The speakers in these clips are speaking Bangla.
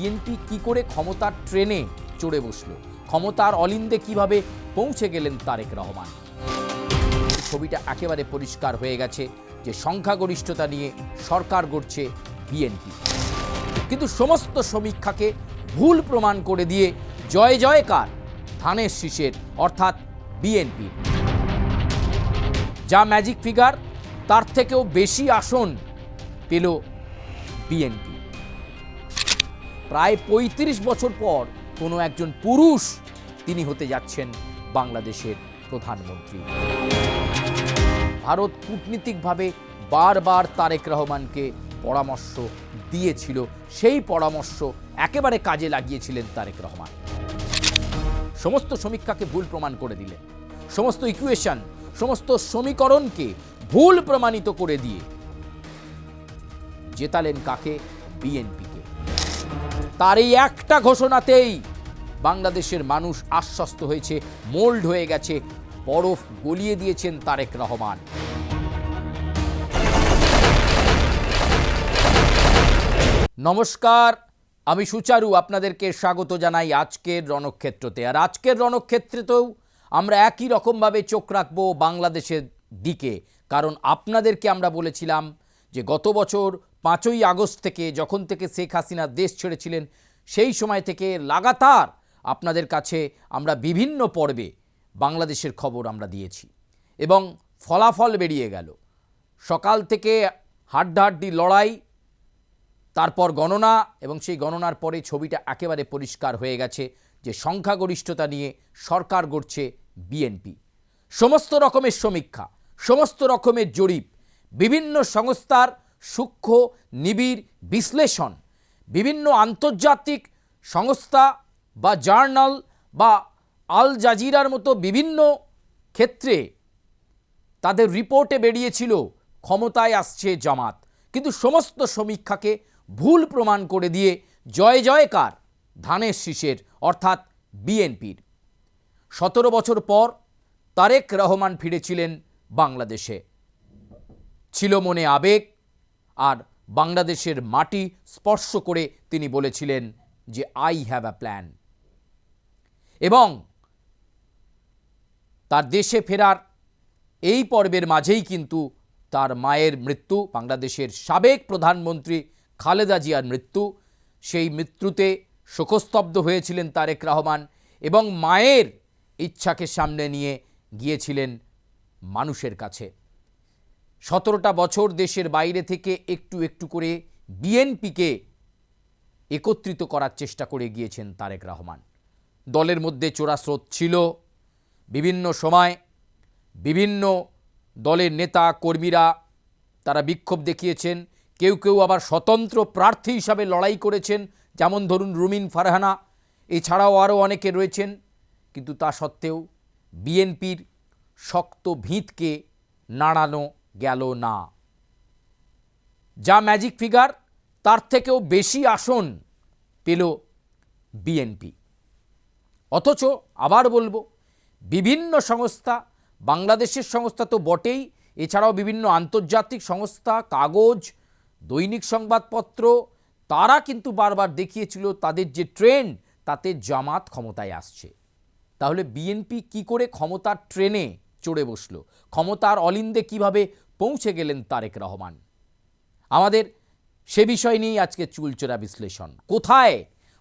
বিএনপি কি করে ক্ষমতার ট্রেনে চড়ে বসলো, ক্ষমতার অলিন্দে কিভাবে পৌঁছে গেলেন তারেক রহমান। ছবিটা একেবারে পরিষ্কার হয়ে গেছে যে সংখ্যাগরিষ্ঠতা নিয়ে সরকার গড়ছে বিএনপি, কিন্তু সমস্ত সমীক্ষাকে ভুল প্রমাণ করে দিয়ে জয় জয়কার ধানের শীষের অর্থাৎ বিএনপি। যা ম্যাজিক ফিগার তার থেকেও বেশি আসন পেল বিএনপি। প্রায় ৩৫ বছর পর কোনো একজন পুরুষ তিনি হতে যাচ্ছেন বাংলাদেশের প্রধানমন্ত্রী। ভারত কূটনীতিকভাবে বারবার তারেক রহমানকে পরামর্শ দিয়েছিল, সেই পরামর্শ একেবারে কাজে লাগিয়েছিলেন তারেক রহমান। সমস্ত সমীক্ষাকে ভুল প্রমাণ করে দিলেন, সমস্ত ইকুয়েশন, সমস্ত সমীকরণকে ভুল প্রমাণিত করে দিয়ে জেতালেন কাকে? বিএনপিকে। তার এই একটা ঘোষণাতেই বাংলাদেশের মানুষ আশ্বস্ত হয়েছে, মোল্ড হয়ে গেছে, বরফ গলিয়ে দিয়েছেন তারেক রহমান। নমস্কার, আমি সুচারু, আপনাদেরকে স্বাগত জানাই আজকের রণক্ষেত্রতে। আর আজকের রণক্ষেত্রেতেও আমরা একই রকমভাবে চোখ রাখবো বাংলাদেশের দিকে, কারণ আপনাদেরকে আমরা বলেছিলাম যে গত বছর 5ই আগস্ট থেকে, যখন থেকে শেখ হাসিনা দেশ ছেড়েছিলেন, সেই সময় থেকে লাগাতার আপনাদের কাছে আমরা বিভিন্ন পর্বে বাংলাদেশের খবর আমরা দিয়েছি এবং ফলাফল বেরিয়ে গেল। সকাল থেকে হাড্ডাহাড্ডি লড়াই, তারপর গণনা, এবং সেই গণনার পরে ছবিটা একেবারে পরিষ্কার হয়ে গেছে যে সংখ্যাগরিষ্ঠতা নিয়ে সরকার গড়ছে বিএনপি। সমস্ত রকমের সমীক্ষা, সমস্ত রকমের জরিপ, বিভিন্ন সংস্থার সূক্ষ্ম নিবিড় বিশ্লেষণ, বিভিন্ন আন্তর্জাতিক সংস্থা বা জার্নাল বা আল জাজিরার মতো বিভিন্ন ক্ষেত্রে তাদের রিপোর্টে বেরিয়েছিল ক্ষমতায় আসছে জামাত, কিন্তু সমস্ত সমীক্ষাকে ভুল প্রমাণ করে দিয়ে জয় জয়কার ধানের শীষের অর্থাৎ বিএনপির। 17 বছর পর তারেক রহমান ফিরেছিলেন বাংলাদেশে। ছিল মনে আবেগ, আর বাংলাদেশের মাটি স্পর্শ করে তিনি বলেছিলেন যে আই হ্যাভ আ প্ল্যান। এবং তার দেশে ফেরার এই পর্বের মাঝেই কিন্তু তার মায়ের মৃত্যু, বাংলাদেশের সাবেক প্রধানমন্ত্রী খালেদা জিয়ার মৃত্যু। সেই মৃত্যুতে শোকস্তব্ধ হয়েছিলেন তারেক রহমান এবং মায়ের ইচ্ছাকে সামনে নিয়ে গিয়েছিলেন মানুষের কাছে। 17টা বছর দেশের বাইরে থেকে একটু একটু করে বিএনপিকে একত্রিত করার চেষ্টা করে গিয়েছেন তারেক রহমান। দলের মধ্যে চোরাস্রোত ছিল, বিভিন্ন সময় বিভিন্ন দলের নেতা কর্মীরা তারা বিক্ষোভ দেখিয়েছেন, কেউ কেউ আবার স্বতন্ত্র প্রার্থী হিসাবে লড়াই করেছেন, যেমন ধরুন রুমিন ফারহানা, এছাড়াও আরও অনেকে রয়েছেন। কিন্তু তা সত্ত্বেও বিএনপির শক্ত ভিতকে নাড়ানো গেল না। যা ম্যাজিক ফিগার তার থেকেও বেশি আসন পেল বিএনপি। অথচ আবার বলবো, বিভিন্ন সংস্থা, বাংলাদেশের সংস্থা তো বটেই, এছাড়াও বিভিন্ন আন্তর্জাতিক সংস্থা, কাগজ, দৈনিক সংবাদপত্র, তারা কিন্তু বারবার দেখিয়েছিল তাদের যে ট্রেন্ড, তাতে জামাত ক্ষমতায় আসছে। তাহলে বিএনপি কি করে ক্ষমতার ট্রেনে চড়ে বসলো, ক্ষমতার অলিন্দে কিভাবে পৌঁছে গেলেন তারেক রহমান? আমাদের সে বিষয় নিয়েই আজকে চুলচোরা বিশ্লেষণ। কোথায়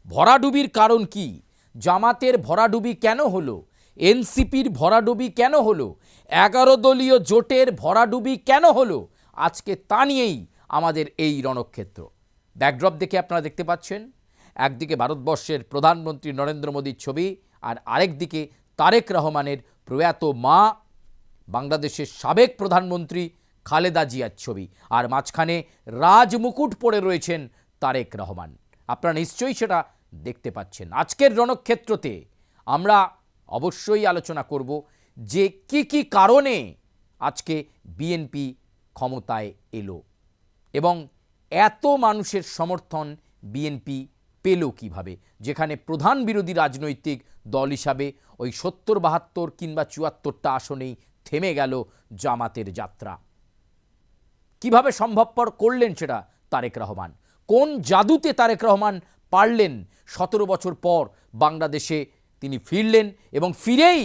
ভরাডুবির কারণ কি? জামাতের ভরাডুবি কেন হলো? এনসিপির ভরাডুবি কেন হলো? 11 দলীয় জোটের ভরাডুবি কেন হলো? আজকে তা নিয়েই আমাদের এই রণক্ষেত্র। ব্যাকড্রপ দেখে আপনারা দেখতে পাচ্ছেন, একদিকে ভারতবর্ষের প্রধানমন্ত্রী নরেন্দ্র মোদীর ছবি, আর আরেকদিকে তারেক রহমানের প্রয়াত মা, বাংলাদেশের সাবেক প্রধানমন্ত্রী খালেদা জিয়ার ছবি, আর মাঝখানে রাজমুকুট পরে রয়েছেন তারেক রহমান। আপনারা নিশ্চয়ই সেটা দেখতে পাচ্ছেন। আজকের রণক্ষেত্রতে আমরা অবশ্যই আলোচনা করব যে কি কি কারণে আজকে বিএনপি ক্ষমতায় এলো এবং এত মানুষের সমর্থন বিএনপি পেল কিভাবে, যেখানে প্রধান বিরোধী রাজনৈতিক দল হিসাবে ওই 70, 72 কিংবা 74টা আসনেই থেমে গেল জামাতের যাত্রা। কিভাবে সম্ভবপর করলেন সেটা তারেক রহমান? কোন জাদুতে তারেক রহমান পারলেন 17 বছর পর বাংলাদেশে তিনি ফিরলেন এবং ফিরেই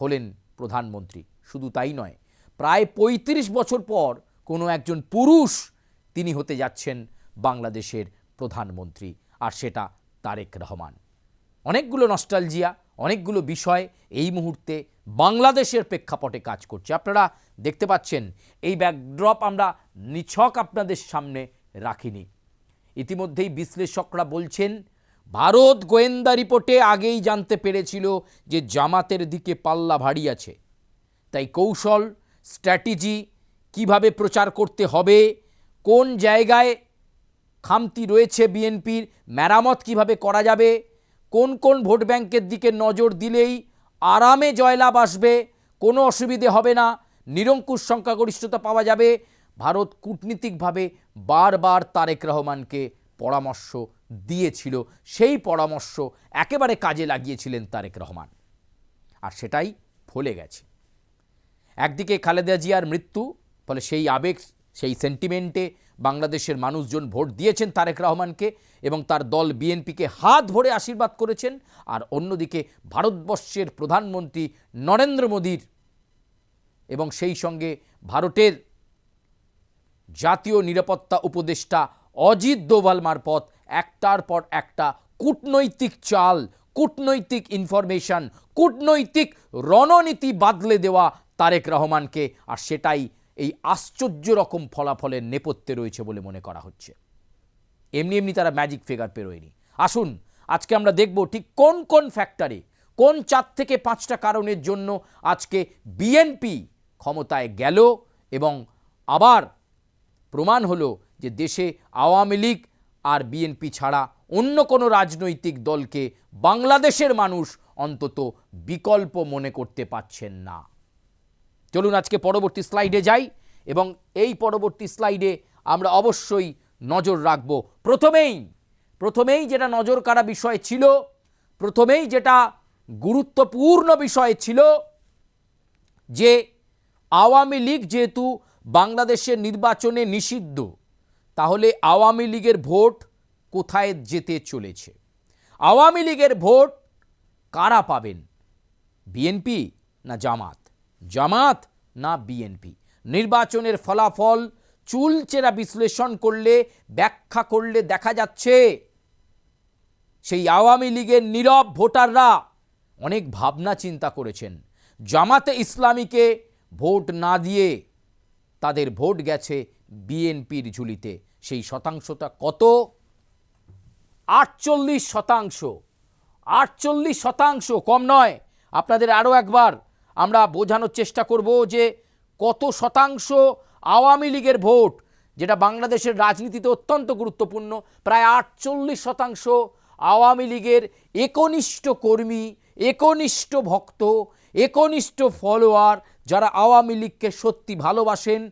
হলেন প্রধানমন্ত্রী। শুধু তাই নয়, প্রায় 35 বছর পর কোনো একজন পুরুষ তিনি হতে যাচ্ছেন বাংলাদেশের প্রধানমন্ত্রী, আর সেটা তারেক রহমান। অনেকগুলো নস্টালজিয়া, অনেকগুলো বিষয় এই মুহূর্তে বাংলাদেশের প্রেক্ষাপটে কাজ করছে। আপনারা দেখতে পাচ্ছেন এই ব্যাকড্রপ আমরা নিছক আপনাদের সামনে রাখিনি। ইতিমধ্যেই বিশ্লেষকরা বলছেন ভারত গোয়েন্দা রিপোর্টে আগেই জানতে পেরেছিল যে জামাতের দিকে পাল্লা ভারী আছে, তাই কৌশল স্ট্র্যাটেজি কিভাবে প্রচার করতে হবে, কোন জায়গায় খামতি রয়েছে বিএনপির, মেরামত কিভাবে করা যাবে, কোন কোন ভোট ব্যাংকের দিকে নজর দিলেই আরামে জয়লাভ আসবে, কোনো অসুবিধে হবে না, নিরঙ্কুশ সংখ্যাগরিষ্ঠতা পাওয়া যাবে, ভারত কূটনীতিকভাবে বারবার তারেক রহমানকে পরামর্শ দিয়েছিল। সেই পরামর্শ একেবারে কাজে লাগিয়েছিলেন তারেক রহমান, আর সেটাই ফলে গেছে। একদিকে খালেদা জিয়ার মৃত্যু, ফলে সেই আবেগ, সেই সেন্টিমেন্টে বাংলাদেশের মানুষজন ভোট দিয়েছেন তারেক রহমানকে এবং তার দল বিএনপিকে হাত ভরে আশীর্বাদ করেছেন। আর অন্যদিকে ভারতবর্ষের প্রধানমন্ত্রী নরেন্দ্র মোদীর এবং সেই সঙ্গে ভারতের জাতীয় নিরাপত্তা উপদেষ্টা অজিত দোভাল মারফত একটার পর একটা কূটনৈতিক চাল, কূটনৈতিক ইনফরমেশন, কূটনৈতিক রণনীতি বাদলে দেওয়া তারেক রহমানকে, আর সেটাই এই আশ্চর্য রকম ফলাফলের নেপথ্যে রয়েছে বলে মনে করা হচ্ছে। এমনি এমনি তারা ম্যাজিক ফিগার পেরোয়নি। আসুন আজকে আমরা দেখব ঠিক কোন কোন ফ্যাক্টরে, কোন 4 থেকে 5টা কারণের জন্য আজকে বিএনপি ক্ষমতায় গেল এবং আবার প্রমাণ হলো যে দেশে আওয়ামী লীগ আর বিএনপি ছাড়া অন্য কোনো রাজনৈতিক দলকে বাংলাদেশের মানুষ অন্তত বিকল্প মনে করতে পারছেন না। চলুন আজকে পরবর্তী স্লাইডে যাই এবং এই পরবর্তী স্লাইডে আমরা অবশ্যই নজর রাখব। প্রথমেই যেটা নজর কাড়া বিষয় ছিল, প্রথমেই যেটা গুরুত্বপূর্ণ বিষয় ছিল যে আওয়ামী লীগ যেহেতু বাংলাদেশের নির্বাচনে নিষিদ্ধ, তাহলে আওয়ামী লীগের ভোট কোথায় যেতে চলেছে? আওয়ামী লীগের ভোট কারা পাবেন? বিএনপি না জামাত? জামাত না বিএনপি? নির্বাচনের ফলাফল চুলচেরা বিশ্লেষণ করলে, ব্যাখ্যা করলে দেখা যাচ্ছে সেই আওয়ামী লীগের নীরব ভোটাররা অনেক ভাবনা চিন্তা করেছেন। জামাতে ইসলামীকে ভোট না দিয়ে তাদের ভোট গেছে বিএনপির ঝুলিতে। সেই শতাংশটা কত? 48%। 48%, কম নয়। আপনাদের আরও একবার আমরা বোঝানোর চেষ্টা করব যে কত শতাংশ আওয়ামী লীগের ভোট, যেটা বাংলাদেশের রাজনীতিতে অত্যন্ত গুরুত্বপূর্ণ। প্রায় 48% আওয়ামী লীগের একনিষ্ঠ কর্মী, একনিষ্ঠ ভক্ত, একনিষ্ঠ ফলোয়ার, যারা আওয়ামী লীগকে সত্যি ভালোবাসেন,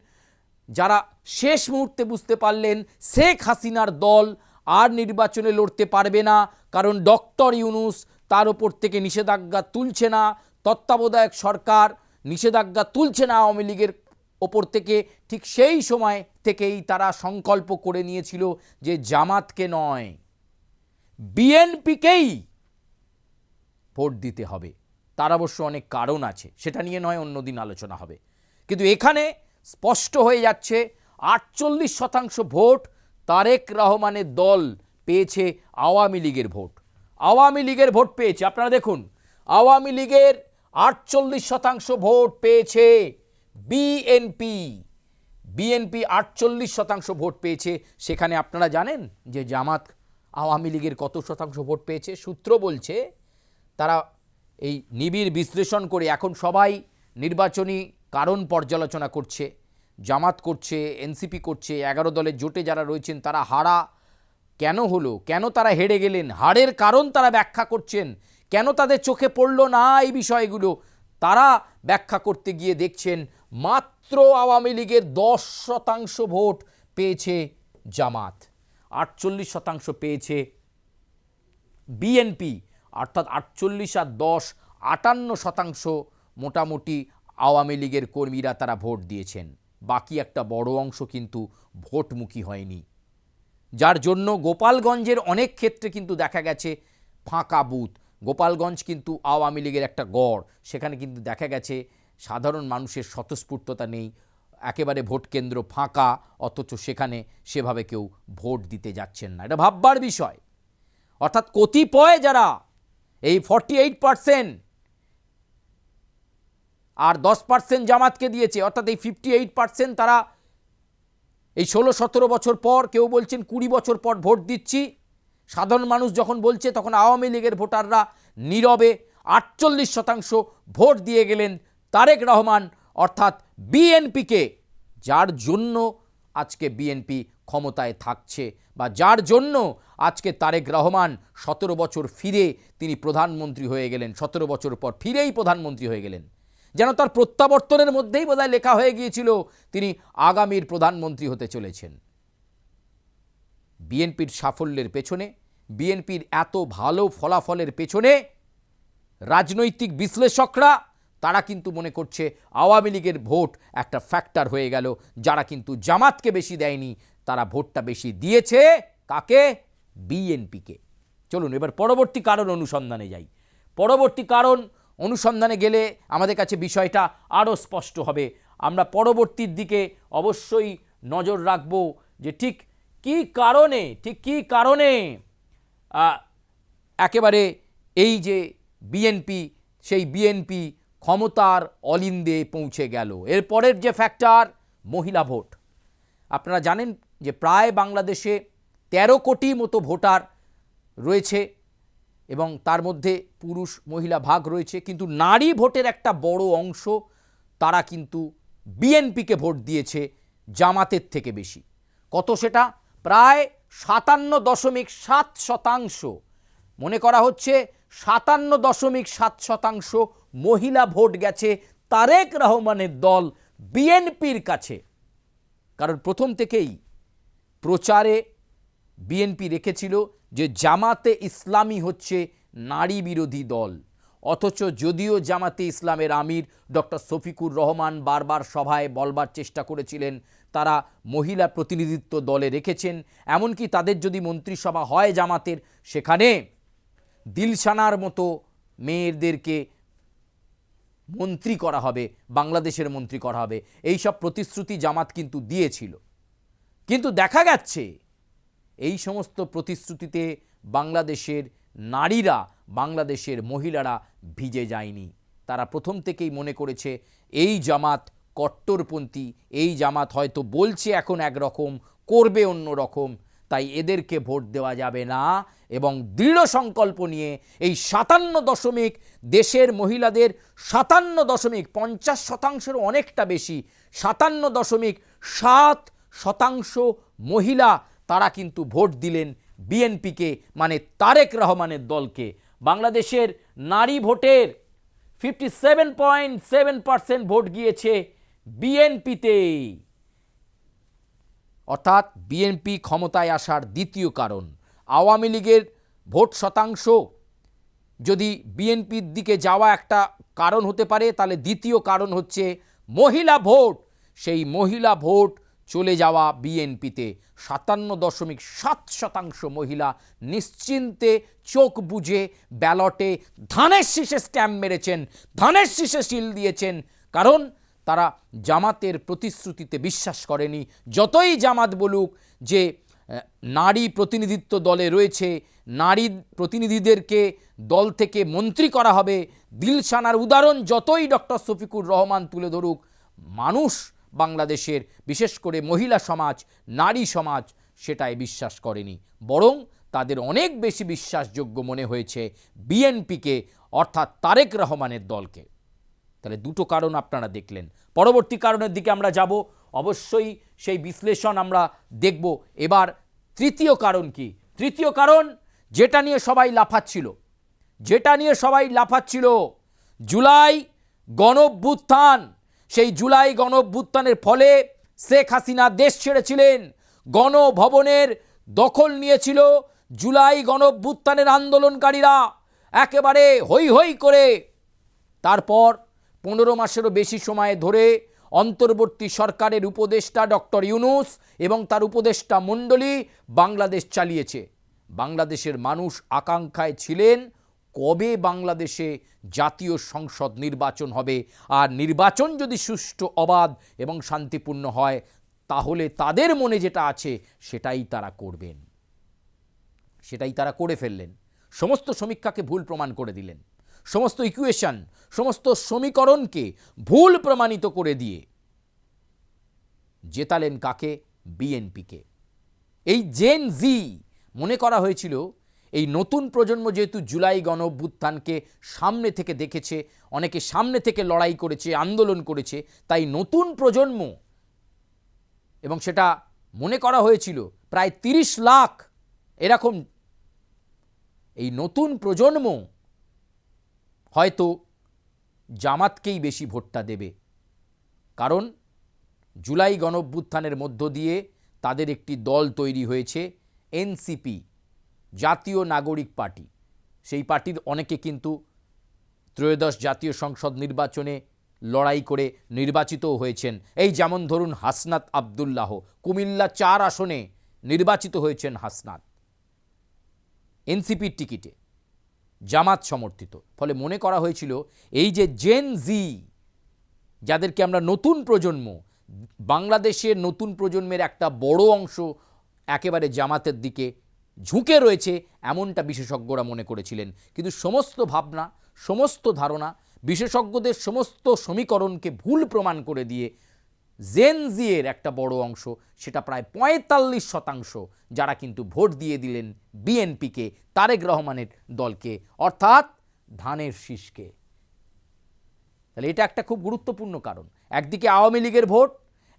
যারা শেষ মুহূর্তে বুঝতে পারলেন শেখ হাসিনার দল আর নির্বাচনে লড়তে পারবে না, কারণ ডক্টর ইউনূস তার ওপর থেকে নিষেধাজ্ঞা তুলছে না, তত্ত্বাবধায়ক সরকার নিষেধাজ্ঞা তুলছে না আওয়ামী লীগের ওপর থেকে। ঠিক সেই সময় থেকেই তারা সংকল্প করে নিয়েছিল যে জামাতকে নয়, বিএনপিকেই ভোট দিতে হবে। তার অবশ্য অনেক কারণ আছে, সেটা নিয়ে নয় অন্যদিন আলোচনা হবে। কিন্তু এখানে স্পষ্ট হয়ে যাচ্ছে 48% ভোট তারেক রহমানের দল পেয়েছে আওয়ামী লীগের ভোট। আওয়ামী লীগের ভোট পেয়েছে, আপনারা দেখুন, আওয়ামী লীগের 48% ভোট পেয়েছে বিএনপি। বিএনপি 48% ভোট পেয়েছে। সেখানে আপনারা জানেন যে জামাত আওয়ামী লীগের কত শতাংশ ভোট পেয়েছে? সূত্র বলছে তারা এই নিবিড় বিশ্লেষণ করে এখন সবাই নির্বাচনী কারণ পর্যালোচনা করছে। জামাত করছে, এনসিপি করছে, 11 দলের জোটে যারা রয়েছেন তারা হারা কেন হলো, কেন তারা হেরে গেলেন, হারের কারণ তারা ব্যাখ্যা করছেন, কেন তাদের চোখে পড়ল না এই বিষয়গুলো তারা ব্যাখ্যা করতে গিয়ে দেখছেন মাত্র আওয়ামী লীগের 10% ভোট পেয়েছে জামাত, 48% পেয়েছে বিএনপি। অর্থাৎ 48 আর 10, 58% মোটামুটি আওয়ামী লীগের কর্মীরা তারা ভোট দিয়েছেন। বাকি একটা বড় অংশ কিন্তু ভোটমুখী হয়নি। যার জন্য গোপালগঞ্জের অনেক ক্ষেত্রে কিন্তু দেখা গেছে ফাঁকা বুথ। গোপালগঞ্জ কিন্তু আওয়ামী লীগের একটা গড়, সেখানে কিন্তু দেখা গেছে সাধারণ মানুষের স্বতঃস্ফূর্ততা নেই, একেবারে ভোট কেন্দ্র ফাঁকা, অথচ সেখানে সেভাবে কেউ ভোট দিতে যাচ্ছেন না। এটা ভাববার বিষয়। অর্থাৎ কতিপয় যারা এই 48% আর 10% জামাতকে দিয়েছে, অর্থাৎ এই 58% তারা এই 16-17 বছর পর, কেউ বলছেন 20 বছর পর ভোট দিচ্ছি। সাধারণ মানুষ যখন বলছে তখন আওয়ামী লীগের ভোটাররা নীরবে 48% ভোট দিয়ে গেলেন তারেক রহমান অর্থাৎ বিএনপিকে, যার জন্য আজকে বিএনপি ক্ষমতায় থাকছে বা যার জন্য আজকে তারেক রহমান 17 বছর ফিরে তিনি প্রধানমন্ত্রী হয়ে গেলেন। 17 বছর পর ফিরেই প্রধানমন্ত্রী হয়ে গেলেন, যেন তার প্রত্যাবর্তনের মধ্যেই বোধহয় লেখা হয়ে গিয়েছিল তিনি আগামীর প্রধানমন্ত্রী হতে চলেছেন। বিএনপির সাফল্যের পেছনে, বিএনপির এত ভালো ফলাফলের পেছনে রাজনৈতিক বিশ্লেষকরা তারা কিন্তু মনে করছে আওয়ামী লীগের ভোট একটা ফ্যাক্টর হয়ে গেল। যারা কিন্তু জামাতকে বেশি দেয়নি তারা ভোটটা বেশি দিয়েছে কাকে? বিএনপিকে। চলুন এবার পরবর্তী কারণ অনুসন্ধানে যাই। পরবর্তী কারণ অনুসন্ধানে গেলে আমাদের কাছে বিষয়টা আরও স্পষ্ট হবে। আমরা পরবর্তীর দিকে অবশ্যই নজর রাখব যে ঠিক কী কারণে একেবারে এই যে বিএনপি, সেই বিএনপি ক্ষমতার অলিন্দে পৌঁছে গেল। এরপরের যে ফ্যাক্টর, মহিলা ভোট। আপনারা জানেন যে প্রায় বাংলাদেশে 13 কোটি মতো ভোটার রয়েছে এবং তার মধ্যে পুরুষ মহিলা ভাগ রয়েছে, কিন্তু নারী ভোটের একটা বড় অংশ তারা কিন্তু বিএনপিকে ভোট দিয়েছে জামাতের থেকে বেশি। কত সেটা? প্রায় 57.7%। মনে করা হচ্ছে 57.7% মহিলা ভোট গেছে তারেক রহমানের দল বিএনপির কাছে। কারণ প্রথম থেকেই প্রচারে বিএনপি রেখেছিল যে জামাতে ইসলামী হচ্ছে নারী বিরোধী দল, অথচ যদিও জামাতে ইসলামের আমির ডক্টর শফিকুর রহমান বারবার সভায় বলবার চেষ্টা করেছিলেন তারা মহিলা প্রতিনিধিত্ব দলে রেখেছেন, এমনকি তাদের যদি মন্ত্রিসভা হয় জামাতের, সেখানে দিলশানার মতো মেয়েদেরকে মন্ত্রী করা হবে, বাংলাদেশের মন্ত্রী করা হবে, এই সব প্রতিশ্রুতি জামাত কিন্তু দিয়েছিল। কিন্তু দেখা যাচ্ছে এই সমস্ত প্রতিশ্রুতিতে বাংলাদেশের নারীরা, বাংলাদেশের মহিলারা ভিজে যায়নি। তারা প্রথম থেকেই মনে করেছে এই জামাত কট্টরপন্থী, এই জামাত হয়তো বলছে এখন একরকম, করবে অন্য রকম, তাই এদেরকে ভোট দেওয়া যাবে না। এবং দৃঢ় সংকল্প নিয়ে এই 57 দেশের মহিলাদের 57.50%, অনেকটা বেশি, 57.7% মহিলা তারা কিন্তু ভোট দিলেন বিএনপিকে, মানে তারেক রহমানের দলকে। বাংলাদেশের নারী ভোটের 57.7% ভোট গিয়েছে বিএনপিতে। অর্থাৎ বিএনপি ক্ষমতায় আসার দ্বিতীয় কারণ। আওয়ামী লীগের ভোট শতাংশ যদি বিএনপির দিকে যাওয়া একটা কারণ হতে পারে, তাহলে দ্বিতীয় কারণ হচ্ছে মহিলা ভোট। সেই মহিলা ভোট চলে যাওয়া বিএনপিতে। 57.7% মহিলা নিশ্চিন্তে চোখ বুজে ব্যালটে ধানের শীষে স্ট্যাম্প মেরেছেন, ধানের শীষে সিল দিয়েছেন, কারণ তারা জামাতের প্রতিশ্রুতিতে বিশ্বাস করেনি। যতই জামাত বলুক যে নারী প্রতিনিধিত্ব দলে রয়েছে, নারী প্রতিনিধিদেরকে দল থেকে মন্ত্রী করা হবে, দিলশানার উদাহরণ যতই ডক্টর শফিকুর রহমান তুলে ধরুক, মানুষ বাংলাদেশের বিশেষ করে মহিলা সমাজ, নারী সমাজ সেটাই বিশ্বাস করেনি, বরং তাদের অনেক বেশি বিশ্বাসযোগ্য মনে হয়েছে বিএনপিকে, অর্থাৎ তারেক রহমানের দলকে। তাহলে দুটো কারণ আপনারা দেখলেন। পরবর্তী কারণের দিকে আমরা যাব, অবশ্যই সেই বিশ্লেষণ আমরা দেখব। এবার তৃতীয় কারণ কি? তৃতীয় কারণ যেটা নিয়ে সবাই লাফাচ্ছিল, জুলাই গণঅভ্যুত্থান। সেই জুলাই গণঅভ্যুত্থানের ফলে শেখ হাসিনা দেশ ছেড়েছিলেন, গণভবনের দখল নিয়েছিল জুলাই গণঅভ্যুত্থানের আন্দোলনকারীরা একেবারে হৈ হৈ করে। তারপর 15 মাসেরও বেশি সময় ধরে অন্তর্বর্তী সরকারের উপদেষ্টা ডক্টর ইউনূস এবং তার উপদেষ্টা মণ্ডলী বাংলাদেশ চালিয়েছে। বাংলাদেশের মানুষ আকাঙ্ক্ষায় ছিলেন কবে বাংলাদেশে জাতীয় সংসদ নির্বাচন হবে, আর নির্বাচন যদি সুষ্ঠু, অবাধ এবং শান্তিপূর্ণ হয় তাহলে তাদের মনে যেটা আছে সেটাই তারা করবেন। সেটাই তারা করে ফেললেন। সমস্ত সমীক্ষাকে ভুল প্রমাণ করে দিলেন, সমস্ত ইকুয়েশন, সমস্ত সমীকরণকে ভুল প্রমাণিত করে দিয়ে জেতালেন কাকে? বিএনপিকে। এই জেন জি মনে করা হয়েছিল এই নতুন প্রজন্ম যেহেতু জুলাই গণ অভ্যুত্থানকে সামনে থেকে দেখেছে, অনেকে সামনে থেকে লড়াই করেছে, আন্দোলন করেছে, তাই নতুন প্রজন্ম, এবং সেটা মনে করা হয়েছিল প্রায় 30 লাখ এরকম, এই নতুন প্রজন্ম হয়তো জামাতকেই বেশি ভোটটা দেবে। কারণ জুলাই গণঅভ্যুত্থানের মধ্য দিয়ে তাদের একটি দল তৈরি হয়েছে, এনসিপি, জাতীয় নাগরিক পার্টি। সেই পার্টির অনেকে কিন্তু ত্রয়োদশ জাতীয় সংসদ নির্বাচনে লড়াই করে নির্বাচিতও হয়েছেন। এই যেমন ধরুন হাসনাত আবদুল্লাহ, কুমিল্লা 4 আসনে নির্বাচিত হয়েছেন হাসনাত, এনসিপির টিকিটে, জামাত সমর্থিত। ফলে মনে করা হয়েছিল এই যে জেন জি, যাদেরকে আমরা নতুন প্রজন্ম, বাংলাদেশের নতুন প্রজন্মের একটা বড় অংশ একেবারে জামাতের দিকে ঝুঁকে রয়েছে, এমনটা বিশেষজ্ঞরা মনে করেছিলেন। কিন্তু সমস্ত ভাবনা, সমস্ত ধারণা, বিশেষজ্ঞদের সমস্ত সমীকরণকে ভুল প্রমাণ করে দিয়ে জেন জি এর একটা বড় অংশ, সেটা প্রায় 45% যারা কিন্তু ভোট দিয়ে দিলেন বিএনপিকে, তারেক রহমানের দলকে, অর্থাৎ ধানের শীষকে। তাহলে এটা একটা খুব গুরুত্বপূর্ণ কারণ। একদিকে আওয়ামী লীগের ভোট,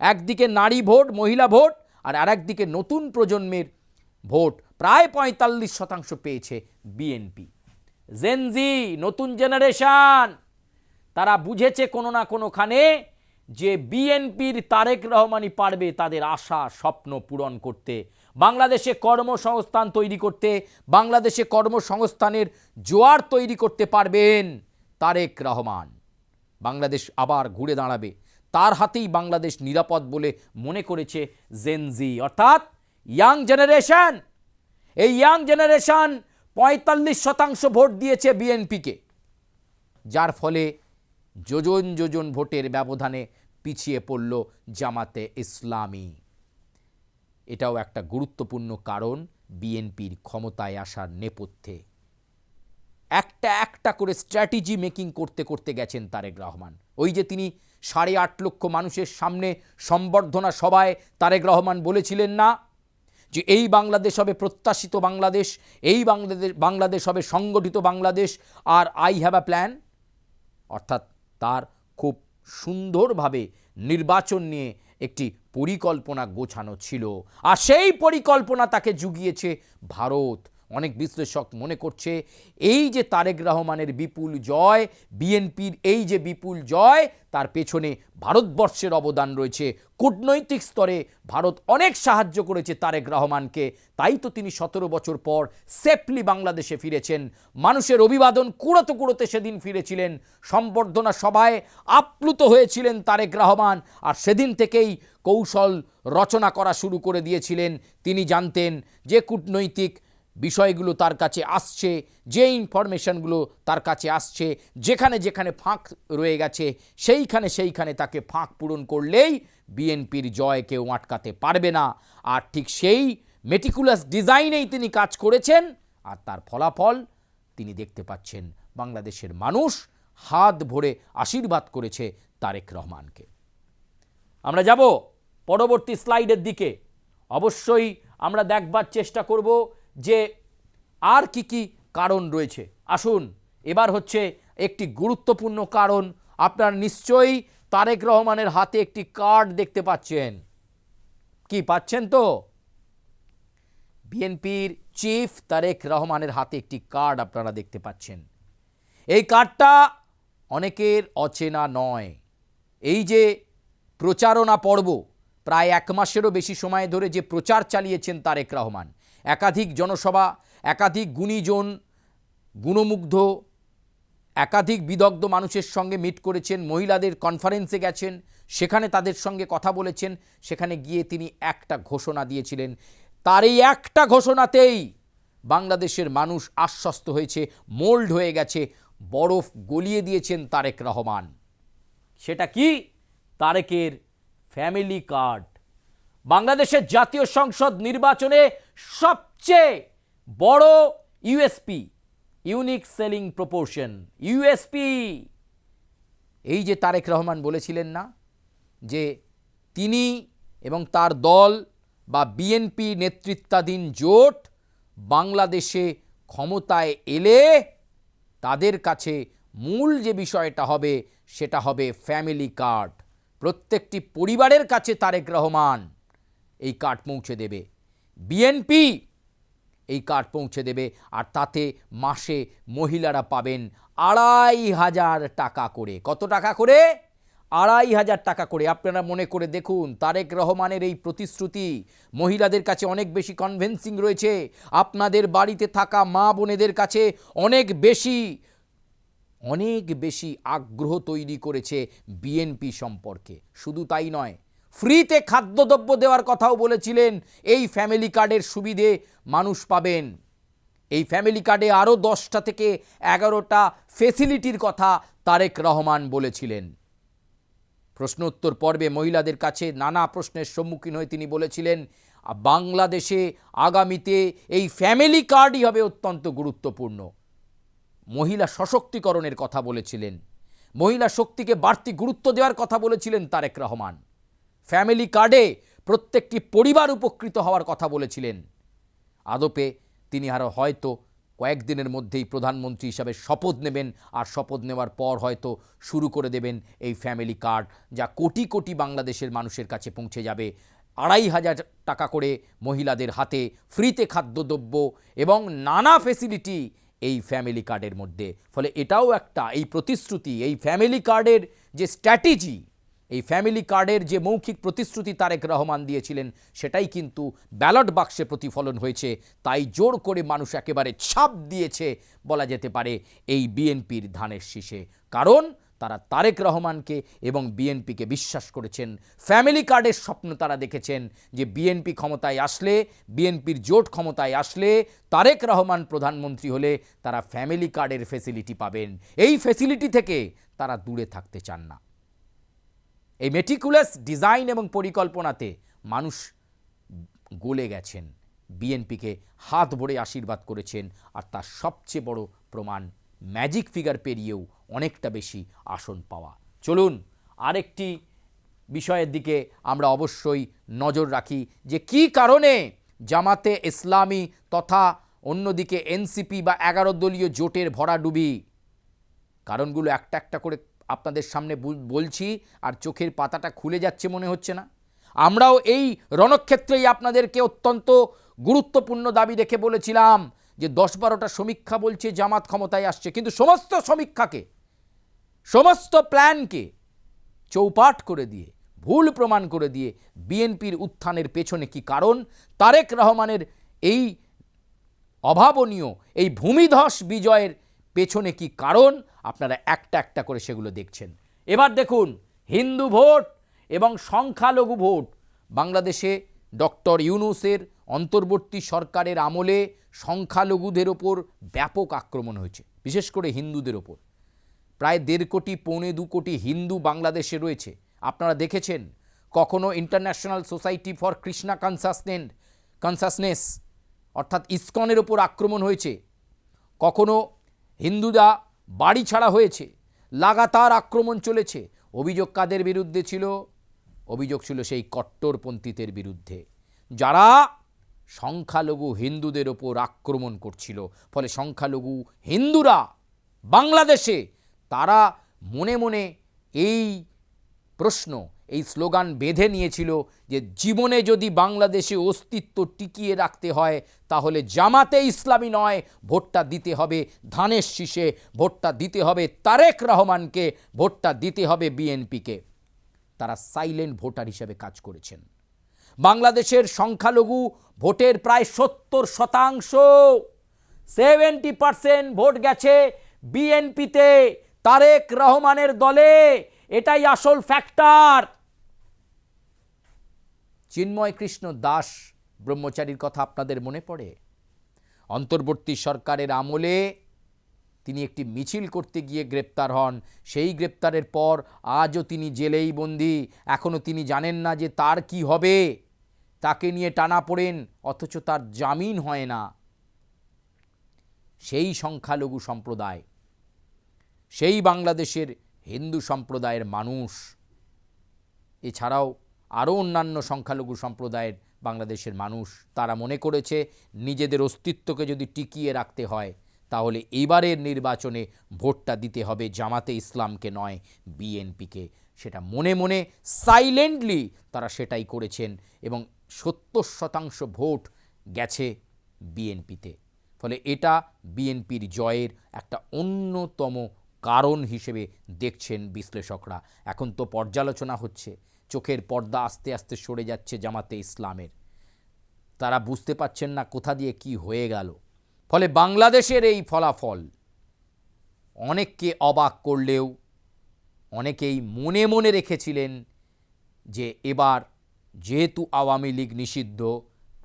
একদিকে নারী ভোট, মহিলা ভোট, আর আরেকদিকে নতুন প্রজন্মের ভোট প্রায় 45% পেয়েছে বিএনপি। জেন জি, নতুন জেনারেশন, তারা বুঝেছে কোনো না কোনোখানে যে বিএনপির তারেক রহমানই পারবে তাদের আশা স্বপ্ন পূরণ করতে, বাংলাদেশে কর্মসংস্থান তৈরি করতে, বাংলাদেশে কর্মসংস্থানের জোয়ার তৈরি করতে পারবেন তারেক রহমান। বাংলাদেশ আবার ঘুরে দাঁড়াবে, তার হাতেই বাংলাদেশ নিরাপদ বলে মনে করেছে জেন জি, অর্থাৎ ইয়াং জেনারেশন। এই ইয়াং জেনারেশন 45% ভোট দিয়েছে বিএনপিকে, যার ফলে যোজন যোজন ভোটের ব্যবধানে পিছিয়ে পড়ল জামাতে ইসলামী। এটাও একটা গুরুত্বপূর্ণ কারণ বিএনপির ক্ষমতায় আসার নেপথ্যে। একটা একটা করে স্ট্র্যাটেজি মেকিং করতে করতে গেছেন তারেক রহমান। ওই যে তিনি 8.5 লক্ষ মানুষের সামনে সম্বর্ধনা সভায় তারেক রহমান বলেছিলেন না যে এই বাংলাদেশ হবে প্রত্যাশিত বাংলাদেশ, এই বাংলাদেশ হবে সংগঠিত বাংলাদেশ, আর আই হ্যাভ আ প্ল্যান। অর্থাৎ তার খুব সুন্দরভাবে নির্বাচন নিয়ে একটি পরিকল্পনা গোছানো ছিল, আর সেই পরিকল্পনা তাকে জুগিয়েছে ভারত। অনেক বিশ্লেষক মনে করছে এই যে তারেক রহমানের বিপুল জয়, বিএনপির এই যে বিপুল জয়, তার পেছনে ভারতবর্ষের অবদান রয়েছে। কূটনৈতিক স্তরে ভারত অনেক সাহায্য করেছে তারেক রহমানকে, তাই তো তিনি 17 বছর পর সেফলি বাংলাদেশে ফিরেছেন। মানুষের অভিবাদন কুড়োতে কুড়োতে সেদিন ফিরেছিলেন, সম্বর্ধনা সভায় আপ্লুত হয়েছিলেন তারেক রহমান, আর সেদিন থেকেই কৌশল রচনা করা শুরু করে দিয়েছিলেন। তিনি জানতেন যে কূটনৈতিক বিষয়গুলো তার কাছে আসছে, যে ইনফরমেশনগুলো তার কাছে আসছে, যেখানে যেখানে ফাঁক রয়ে গেছে সেইখানে তাকে ফাঁক পূরণ করলেই বিএনপির জয় কেউ আটকাতে পারবে না। আর ঠিক সেই মেটিকুলাস ডিজাইনেই তিনি কাজ করেছেন, আর তার ফলাফল তিনি দেখতে পাচ্ছেন। বাংলাদেশের মানুষ হাত ভরে আশীর্বাদ করেছে তারেক রহমানকে। আমরা যাব পরবর্তী স্লাইডের দিকে। অবশ্যই আমরা দেখবার চেষ্টা করব যে আর কি কারণ রয়েছে। আসুন, এবার হচ্ছে একটি গুরুত্বপূর্ণ কারণ। আপনারা নিশ্চয়ই তারেক রহমানের হাতে একটি কার্ড দেখতে পাচ্ছেন। কি পাচ্ছেন তো? বিএনপির চিফ তারেক রহমানের হাতে একটি কার্ড আপনারা দেখতে পাচ্ছেন। এই কার্ডটা অনেকের অচেনা নয়। এই যে প্রচারণা পর্ব, প্রায় 1 মাসেরও বেশি সময় ধরে যে প্রচার চালিয়েছেন তারেক রহমান, একাধিক জনসভা, একাধিক গুণীজন, গুণমুগ্ধ একাধিক বিদগ্ধ মানুষের সঙ্গে মিট করেছেন, মহিলাদের কনফারেন্সে গেছেন, সেখানে তাদের সঙ্গে কথা বলেছেন। সেখানে গিয়ে তিনি একটা ঘোষণা দিয়েছিলেন, তার এই একটা ঘোষণাতেই বাংলাদেশের মানুষ আশ্বস্ত হয়েছে, মোল্ড হয়ে গেছে, বরফ গলিয়ে দিয়েছেন তারেক রহমান। সেটা কি? তারেকের ফ্যামিলি কার্ড। বাংলাদেশের জাতীয় সংসদ নির্বাচনে সবচেয়ে বড় USP, unique selling proportion, USP. এই যে তারেক রহমান বলেছিলেন না যে তিনি এবং তার দল বা বিএনপি নেতৃত্বাধীন জোট বাংলাদেশে ক্ষমতায় এলে তাদের কাছে মূল যে বিষয়টা হবে সেটা হবে ফ্যামিলি কার্ড। প্রত্যেকটি পরিবারের কাছে তারেক রহমান এই কার্ড পৌঁছে দেবে, বিএনপি এই কার্ড পৌঁছে দেবে, আর তাতে মাসে মহিলারা পাবেন ২৫০০ টাকা করে। কত টাকা করে? ২৫০০ টাকা করে। আপনারা মনে করে দেখুন, তারেক রহমানের এই প্রতিশ্রুতি মহিলাদের কাছে অনেক বেশি কনভিন্সিং রয়েছে, আপনাদের বাড়িতে থাকা মা বোনেদের কাছে অনেক বেশি আগ্রহ তৈরি করেছে বিএনপি সম্পর্কে। শুধু তাই নয়, ফ্রিতে খাদ্যদ্রব্য দেওয়ার কথাও বলেছিলেন। এই ফ্যামিলি কার্ডের সুবিধে মানুষ পাবেন। এই ফ্যামিলি কার্ডে আরও 10টা থেকে 11টা ফেসিলিটির কথা তারেক রহমান বলেছিলেন। প্রশ্ন উত্তর পর্বে মহিলাদের কাছে নানা প্রশ্নের সম্মুখীন হয়ে তিনি বলেছিলেন, বাংলাদেশে আগামীতে এই ফ্যামিলি কার্ডই হবে অত্যন্ত গুরুত্বপূর্ণ। মহিলা সশক্তিকরণের কথা বলেছিলেন, মহিলা শক্তিকে বাড়তি গুরুত্ব দেওয়ার কথা বলেছিলেন তারেক রহমান। ফ্যামিলি কার্ডে প্রত্যেকটি পরিবার উপকৃত হওয়ার কথা বলেছিলেন। আদপে তিনি আরও হয়তো কয়েকদিনের মধ্যেই প্রধানমন্ত্রী হিসাবে শপথ নেবেন, আর শপথ নেওয়ার পর হয়তো শুরু করে দেবেন এই ফ্যামিলি কার্ড, যা কোটি কোটি বাংলাদেশের মানুষের কাছে পৌঁছে যাবে। ২৫০০ টাকা করে মহিলাদের হাতে ফ্রিতে খাদ্যদ্রব্য এবং নানা ফেসিলিটি এই ফ্যামিলি কার্ডের মধ্যে। ফলে এটাও একটা, এই প্রতিশ্রুতি, এই ফ্যামিলি কার্ডের যে স্ট্র্যাটেজি, এই ফ্যামিলি কার্ডের যে মৌখিক প্রতিশ্রুতি তারেক রহমান দিয়েছিলেন, সেটাই কিন্তু ব্যালট বাক্সে প্রতিফলন হয়েছে। তাই জোর করে মানুষ একেবারে ছাপ দিয়েছে বলা যেতে পারে এই বিএনপির ধানের শীষে। কারণ তারা তারেক রহমানকে এবং বিএনপিকে বিশ্বাস করেছেন। ফ্যামিলি কার্ডের স্বপ্ন তারা দেখেছেন যে বিএনপি ক্ষমতায় আসলে, বিএনপির জোট ক্ষমতায় আসলে, তারেক রহমান প্রধানমন্ত্রী হলে তারা ফ্যামিলি কার্ডের ফেসিলিটি পাবেন। এই ফেসিলিটি থেকে তারা দূরে থাকতে চান না। এই মেটিকুলাস ডিজাইন এবং পরিকল্পনাতে মানুষ গলে গেছেন, বিএনপিকে হাত ভরে আশীর্বাদ করেছেন। আর তার সবচেয়ে বড় প্রমাণ, ম্যাজিক ফিগার পেরিয়েও অনেকটা বেশি আসন পাওয়া। চলুন আরেকটি বিষয়ের দিকে আমরা অবশ্যই নজর রাখি, যে কি কারণে জামাতে ইসলামী তথা অন্যদিকে এনসিপি বা 11 দলীয় জোটের ভরাডুবি। কারণগুলো একটা একটা করে আপনাদের সামনে বলছি, আর চোখের পাতাটা খুলে যাচ্ছে মনে হচ্ছে না? আমরাও এই রণক্ষেত্রেই আপনাদেরকে অত্যন্ত গুরুত্বপূর্ণ দাবি রেখে বলেছিলাম যে 10-12টা সমীক্ষা বলছে জামাত ক্ষমতায় আসছে, কিন্তু সমস্ত সমীক্ষাকে, সমস্ত প্ল্যানকে চৌপাট করে দিয়ে, ভুল প্রমাণ করে দিয়ে বিএনপির উত্থানের পেছনে কি কারণ, তারেক রহমানের এই অভাবনীয়, এই ভূমিধস বিজয়ের পেছনে কি কারণ, আপনারা একটা একটা করে সেগুলো দেখছেন। এবার দেখুন, হিন্দু ভোট এবং সংখ্যালঘু ভোট। বাংলাদেশে ডক্টর ইউনূসের অন্তর্বর্তী সরকারের আমলে সংখ্যালঘুদের ওপর ব্যাপক আক্রমণ হয়েছে, বিশেষ করে হিন্দুদের ওপর। প্রায় 1.5 কোটি, 1.25 কোটি হিন্দু বাংলাদেশে রয়েছে। আপনারা দেখেছেন কখনো international society for Krishna consciousness অর্থাৎ ইসকনের ওপর আক্রমণ হয়েছে, কখনো হিন্দুরা বাড়ি ছাড়া হয়েছে, লাগাতার আক্রমণ চলেছে। অভিযোগ কাদের বিরুদ্ধে ছিল? অভিযোগ ছিল সেই কট্টরপন্থীদের বিরুদ্ধে, যারা সংখ্যালঘু হিন্দুদের ওপর আক্রমণ করছিল। ফলে সংখ্যালঘু হিন্দুরা বাংলাদেশে তারা মনে মনে এই প্রশ্ন, এই স্লোগান বেঁধে নিয়েছিল যে জীবনে যদি বাংলাদেশে অস্তিত্ব টিকিয়ে রাখতে হয় তাহলে জামাতে ইসলামী নয়, ভোটটা দিতে হবে ধানের শীষে, ভোটটা দিতে হবে তারেক রহমানকে, ভোটটা দিতে হবে বিএনপিকে। তারা সাইলেন্ট ভোটার হিসেবে কাজ করেছেন। বাংলাদেশের সংখ্যালঘু ভোটের প্রায় 70% 70% ভোট গেছে বিএনপিতে, তারেক রহমানের দলে, এটাই আসল ফ্যাক্টর। চিন্ময় কৃষ্ণ দাস ব্রহ্মচারীর কথা আপনাদের মনে পড়ে? অন্তর্বর্তী সরকারের আমলে তিনি একটি মিছিল করতে গিয়ে গ্রেপ্তার হন। সেই গ্রেপ্তারের পর আজও তিনি জেলেই বন্দী। এখনও তিনি জানেন না যে তার কি হবে। তাকে নিয়ে টানাপোড়েন, অথচ তার জামিন হয় না। সেই সংখ্যালঘু সম্প্রদায়, সেই বাংলাদেশের হিন্দু সম্প্রদায়ের মানুষ, এছাড়াও আরও অন্যান্য সংখ্যালঘু সম্প্রদায়ের বাংলাদেশের মানুষ, তারা মনে করেছে নিজেদের অস্তিত্বকে যদি টিকিয়ে রাখতে হয় তাহলে এবারের নির্বাচনে ভোটটা দিতে হবে জামাতে ইসলামকে নয়, বিএনপিকে। সেটা মনে মনে সাইলেন্টলি তারা সেটাই করেছেন এবং 70% ভোট গেছে বিএনপিতে। ফলে এটা বিএনপির জয়ের একটা অন্যতম কারণ হিসেবে দেখছেন বিশ্লেষকরা। এখন তো পর্যালোচনা হচ্ছে, চোখের পর্দা আস্তে আস্তে সরে যাচ্ছে জামাতে ইসলামের। তারা বুঝতে পারছেন না কোথা দিয়ে কি হয়ে গেল। ফলে বাংলাদেশের এই ফলাফল অনেককে অবাক করলেও অনেকেই মনে মনে রেখেছিলেন যে এবার যেহেতু আওয়ামী লীগ নিষিদ্ধ,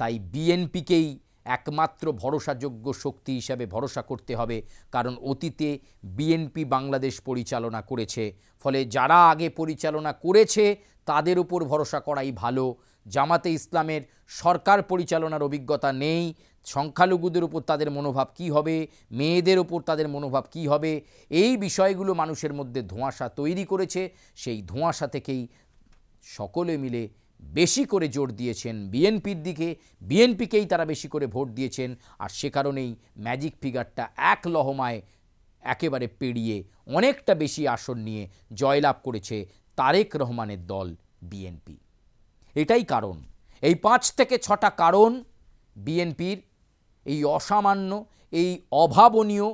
তাই বিএনপিকেই একমাত্র ভরসাযোগ্য শক্তি হিসাবে ভরসা করতে হবে। কারণ অতীতে বিএনপি বাংলাদেশ পরিচালনা করেছে, ফলে যারা আগে পরিচালনা করেছে তাদের উপর ভরসা করাই ভালো। জামাতে ইসলামের সরকার পরিচালনার অভিজ্ঞতা নেই। সংখ্যালঘুদের উপর তাদের মনোভাব কি হবে, মেয়েদের উপর তাদের মনোভাব কি হবে, এই বিষয়গুলো মানুষের মধ্যে ধোঁয়াশা তৈরি করেছে। সেই ধোঁয়াশা থেকেই সকলে মিলে বেশি করে জোর দিয়েছেন বিএনপির দিকে, বিএনপিকেই তারা বেশি করে ভোট দিয়েছেন। আর সে কারণেই ম্যাজিক ফিগারটা এক লহমায় একেবারে পেরিয়ে অনেকটা বেশি আসন নিয়ে জয়লাভ করেছে তারেক রহমানের দল বিএনপি। এটাই কারণ। এই 5 থেকে 6টা কারণ বিএনপির এই অসামান্য, এই অভাবনীয়,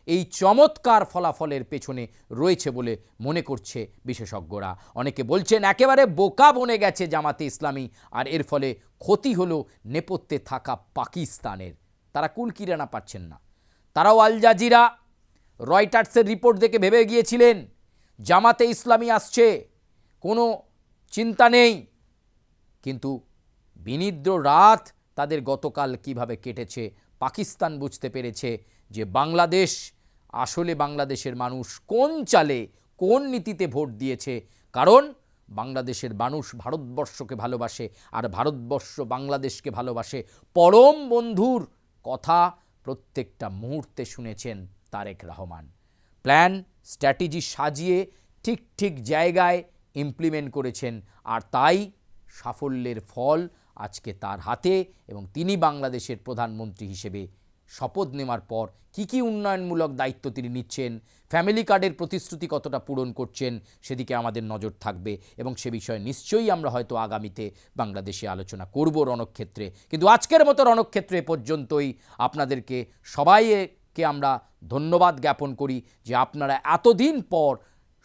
এই চমৎকার ফলাফলের পেছনে রয়েছে বলে মনে করছে বিশেষজ্ঞরা। অনেকে বলছেন একেবারে বোকা বনে গেছে জামাতে ইসলামী, আর এর ফলে ক্ষতি হলো নেপথ্যে থাকা পাকিস্তানের। তারা কুল কিরানা পাচ্ছেন না। তারাও আল জাজিরা, রয়টার্সের রিপোর্ট দেখে ভেবে গিয়েছিলেন জামাতে ইসলামী আসছে, কোনো চিন্তা নেই। কিন্তু বিনিদ্র রাত তাদের গতকাল কিভাবে কেটেছে পাকিস্তান বুঝতে পেরেছে যে বাংলাদেশ আসলে বাংলাদেশের মানুষ কোন চালে কোন নীতিতে ভোট দিয়েছে। কারণ বাংলাদেশের মানুষ ভারতবর্ষকে ভালোবাসে, আর ভারতবর্ষ বাংলাদেশকে ভালোবাসে। পরম বন্ধুর কথা প্রত্যেকটা মুহূর্তে শুনেছেন তারেক রহমান। প্ল্যান স্ট্র্যাটেজি সাজিয়ে ঠিক ঠিক জায়গায় ইমপ্লিমেন্ট করেছেন, আর তাই সাফল্যের ফল আজকে তার হাতে। এবং তিনি বাংলাদেশের প্রধানমন্ত্রী হিসেবে শপথ নেওয়ার পর কি কি উন্নয়নমূলক দায়িত্ব তিনি নিচ্ছেন, ফ্যামিলি কার্ডের প্রতিশ্রুতি কতটা পূরণ করছেন, সেদিকে আমাদের নজর থাকবে। এবং সে বিষয়ে নিশ্চয়ই আমরা হয়তো আগামীতে বাংলাদেশে আলোচনা করব রণক্ষেত্রে। কিন্তু আজকের মতো রণক্ষেত্রে পর্যন্তই। আপনাদেরকে সবাইকে আমরা ধন্যবাদ জ্ঞাপন করি যে আপনারা এতদিন পর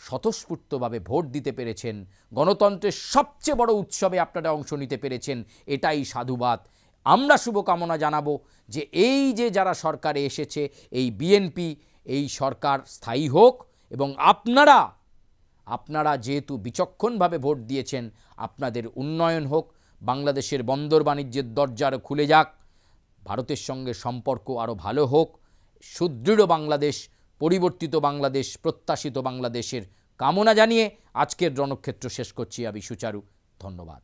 স্বতঃস্ফূর্তভাবে ভোট দিতে পেরেছেন। গণতন্ত্রের সবচেয়ে বড় উৎসবে আপনারা অংশ নিতে পেরেছেন, এটাই সাধুবাদ। আমরা শুভকামনা জানাবো যে এই যে যারা সরকারে এসেছে, এই বিএনপি, এই সরকার স্থায়ী হোক। এবং আপনারা যেহেতু বিচক্ষণভাবে ভোট দিয়েছেন, আপনাদের উন্নয়ন হোক, বাংলাদেশের বন্দর বাণিজ্যের দরজা আরও খুলে যাক, ভারতের সঙ্গে সম্পর্ক আরও ভালো হোক। সুদৃঢ় বাংলাদেশ, পরিবর্তিত বাংলাদেশ, প্রত্যাশিত বাংলাদেশের কামনা জানিয়ে আজকের রণক্ষেত্র শেষ করছি আমি সুচারু। ধন্যবাদ।